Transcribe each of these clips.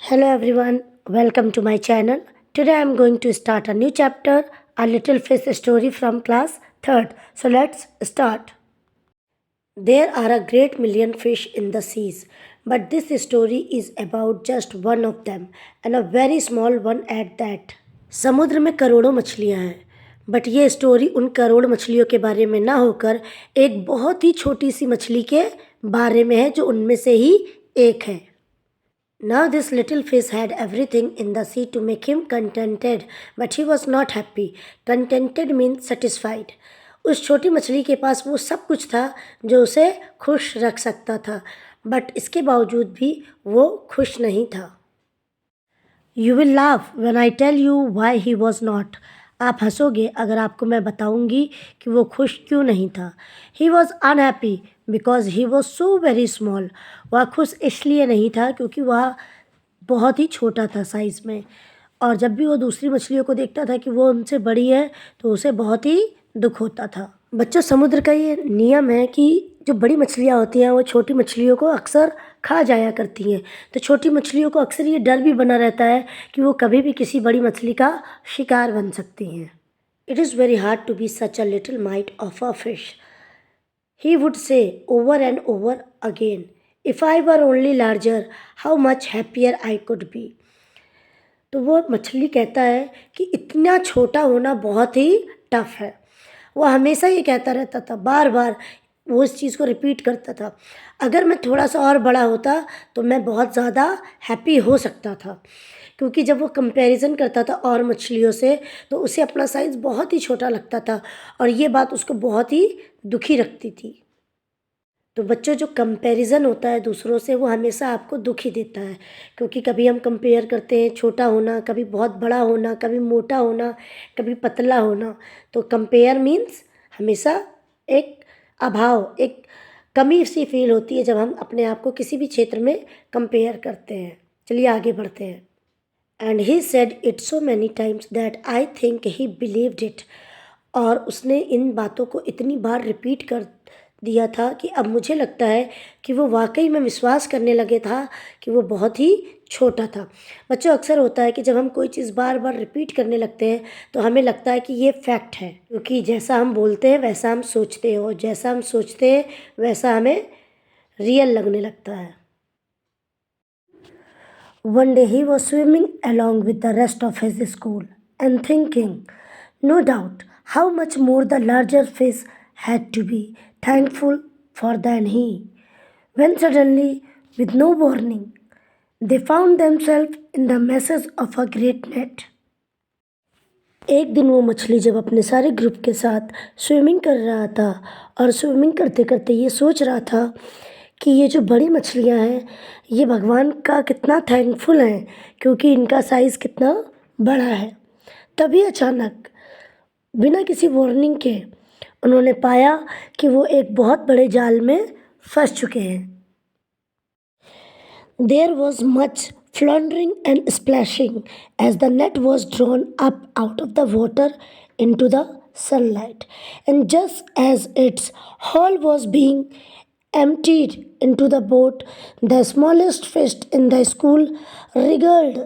Hello everyone, welcome to my channel. Today I am going to start a new chapter, a little fish story from class 3rd. So let's start. There are a great million fish in the seas, but this story is about just one of them and a very small one at that. समुद्र में करोड़ों मछलियां हैं, but ये story उन करोड़ मछलियों के बारे में ना होकर एक बहुत ही छोटी सी मछली के बारे में है जो उनमें से ही एक है. Now this little fish had everything in the sea to make him contented, but he was not happy. Contented means satisfied. उस छोटी मछली के पास वो सब कुछ था जो उसे खुश रख सकता था, बट इसके बावजूद भी वो खुश नहीं था. You will laugh when I tell you why he was not. आप हंसोगे अगर आपको मैं बताऊंगी कि वो खुश क्यों नहीं था. He was unhappy because he was so very small. वह खुश इसलिए नहीं था क्योंकि वह बहुत ही छोटा था साइज़ में, और जब भी वो दूसरी मछलियों को देखता था कि वो उनसे बड़ी है तो उसे बहुत ही दुख होता था. बच्चों, समुद्र का ये नियम है कि जो बड़ी मछलियाँ होती हैं वो छोटी मछलियों को अक्सर खा जाया करती हैं. तो छोटी मछलियों को अक्सर ये डर भी बना रहता है कि वो कभी भी किसी बड़ी मछली का शिकार बन सकती हैं. It is very hard to be such a little mite of a fish, he would say over and over again. If I were only larger how much happier I could be. तो वो मछली कहता है कि इतना छोटा होना बहुत ही टफ है. वो हमेशा ये कहता रहता था, बार बार वो इस चीज़ को रिपीट करता था. अगर मैं थोड़ा सा और बड़ा होता तो मैं बहुत ज़्यादा हैप्पी हो सकता था, क्योंकि जब वो कंपैरिजन करता था और मछलियों से तो उसे अपना साइज़ बहुत ही छोटा लगता था, और ये बात उसको बहुत ही दुखी रखती थी. तो बच्चों, जो कंपैरिजन होता है दूसरों से वो हमेशा आपको दुखी देता है, क्योंकि कभी हम कंपेयर करते हैं छोटा होना, कभी बहुत बड़ा होना, कभी मोटा होना, कभी पतला होना. तो कंपेयर मीन्स हमेशा एक अभाव, एक कमी सी फील होती है जब हम अपने आप को किसी भी क्षेत्र में कंपेयर करते हैं. चलिए आगे बढ़ते हैं. And he said it so many times that I think he believed it. और उसने इन बातों को इतनी बार रिपीट कर दिया था कि अब मुझे लगता है कि वो वाकई में विश्वास करने लगे था कि वो बहुत ही छोटा था. बच्चों, अक्सर होता है कि जब हम कोई चीज़ बार बार रिपीट करने लगते हैं तो हमें लगता है कि ये फैक्ट है, क्योंकि जैसा हम बोलते हैं वैसा हम सोचते हैं, और जैसा हम सोचते हैं वैसा हमें रियल लगने लगता है. One day he was swimming along with the rest of his school and thinking, no doubt, how much more the larger fish had to be thankful for than he, when suddenly, with no warning, they found themselves in the meshes of a great net. एक दिन वो मछली जब अपने सारे group के साथ swimming कर रहा था और स्विमिंग करते करते ये सोच रहा था कि ये जो बड़ी मछलियाँ हैं ये भगवान का कितना थैंकफुल हैं, क्योंकि इनका साइज़ कितना बड़ा है. तभी अचानक बिना किसी वार्निंग के उन्होंने पाया कि वो एक बहुत बड़े जाल में फंस चुके हैं. There was much floundering and splashing as the net was drawn up out of the water into the sunlight, and just as its hull was being emptied into the boat, the smallest fish in the school wriggled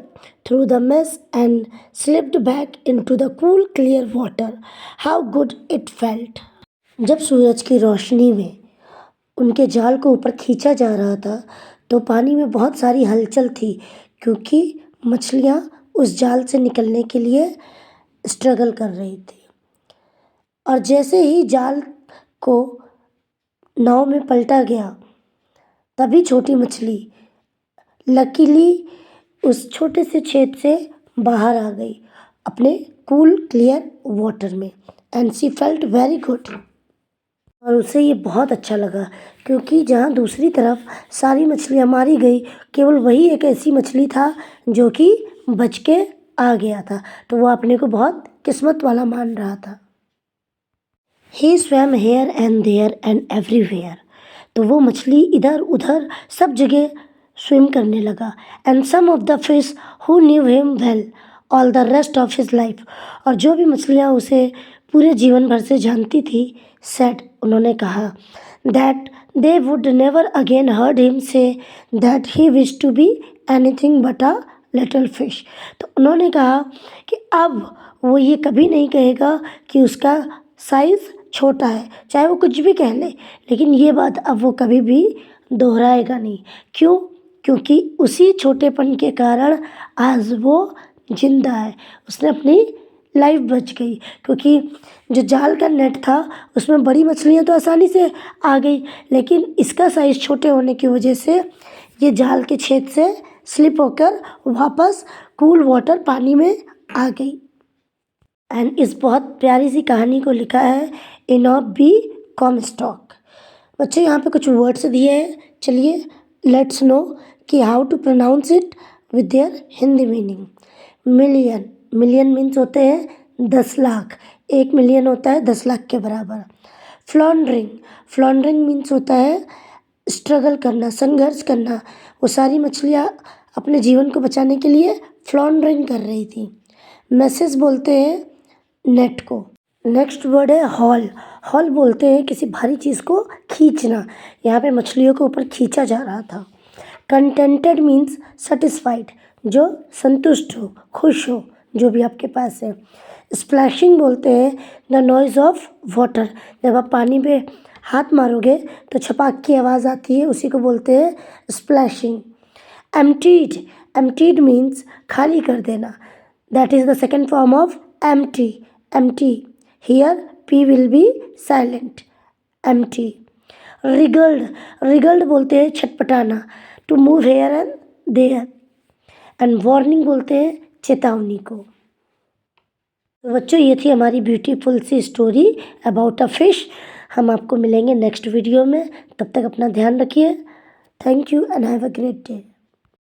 through the mess and slipped back into the cool, clear water. How good it felt! जब सूरज की रोशनी में उनके जाल को ऊपर खींचा जा रहा था तो पानी में बहुत सारी हलचल थी, क्योंकि मछलियाँ उस जाल से निकलने के लिए स्ट्रगल कर रही थी. और जैसे ही जाल को नाव में पलटा गया तभी छोटी मछली लकीली उस छोटे से छेद से बाहर आ गई अपने कूल क्लियर वाटर में. And she felt very good. और उसे ये बहुत अच्छा लगा, क्योंकि जहाँ दूसरी तरफ सारी मछलियाँ मारी गई, केवल वही एक ऐसी मछली था जो कि बच के आ गया था. तो वो अपने को बहुत किस्मत वाला मान रहा था. He swim here and there and everywhere. तो वो मछली इधर उधर सब जगह स्विम करने लगा. And some of the fish who knew him well all the rest of his life. और जो भी मछलियाँ उसे पूरे जीवन भर से जानती थी, सेड, उन्होंने कहा, that they would never again heard him say that he wish to be anything but a little fish. तो उन्होंने कहा कि अब वो ये कभी नहीं कहेगा कि उसका साइज़ छोटा है, चाहे वो कुछ भी कह ले, लेकिन ये बात अब वो कभी भी दोहराएगा नहीं। क्यों? क्योंकि उसी छोटेपन के कारण आज वो ज़िंदा है, उसने अपनी लाइफ बच गई। क्योंकि जो जाल का नेट था उसमें बड़ी मछलियाँ तो आसानी से आ गई, लेकिन इसका साइज़ छोटे होने की वजह से ये जाल के छेद से स्लिप होकर वापस कूल वाटर पानी में आ गई। एंड इस बहुत प्यारी सी कहानी को लिखा है इनॉफ बी कॉमस्टॉक। बच्चे यहाँ पे कुछ वर्ड्स दिए हैं, चलिए लेट्स नो कि how to pronounce it with their Hindi meaning. Million, million means होते हैं 10 लाख, 1 मिलियन होता है 10 लाख के बराबर। फ्लॉन्ड्रिंग, फ्लॉन्ड्रिंग मीन्स होता है स्ट्रगल करना, संघर्ष करना। वो सारी मछलियाँ अपने जीवन को बचाने के लिए फ्लॉन्ड्रिंग कर रही थी। मैसेज बोलते हैं नेट को। नेक्स्ट वर्ड है हॉल। हॉल बोलते हैं किसी भारी चीज़ को खींचना, यहाँ पे मछलियों को ऊपर खींचा जा रहा था। कंटेंटेड मीन्स सेटिस्फाइड, जो संतुष्ट हो, खुश हो, जो भी आपके पास है। स्प्लैशिंग बोलते हैं द नॉइज़ ऑफ वाटर, जब आप पानी में हाथ मारोगे तो छपाक की आवाज़ आती है, उसी को बोलते हैं स्प्लैशिंग। एम्प्टीड, एम्प्टीड मीन्स खाली कर देना, that is the second form of empty, empty. Here P will be silent. Empty. Wriggled, wriggled बोलते हैं छटपटाना, to move here and there. And warning बोलते हैं चेतावनी को। तो बच्चों ये थी हमारी ब्यूटीफुल सी स्टोरी अबाउट अ फिश। हम आपको मिलेंगे नेक्स्ट वीडियो में, तब तक अपना ध्यान रखिए। Thank you and have a great day.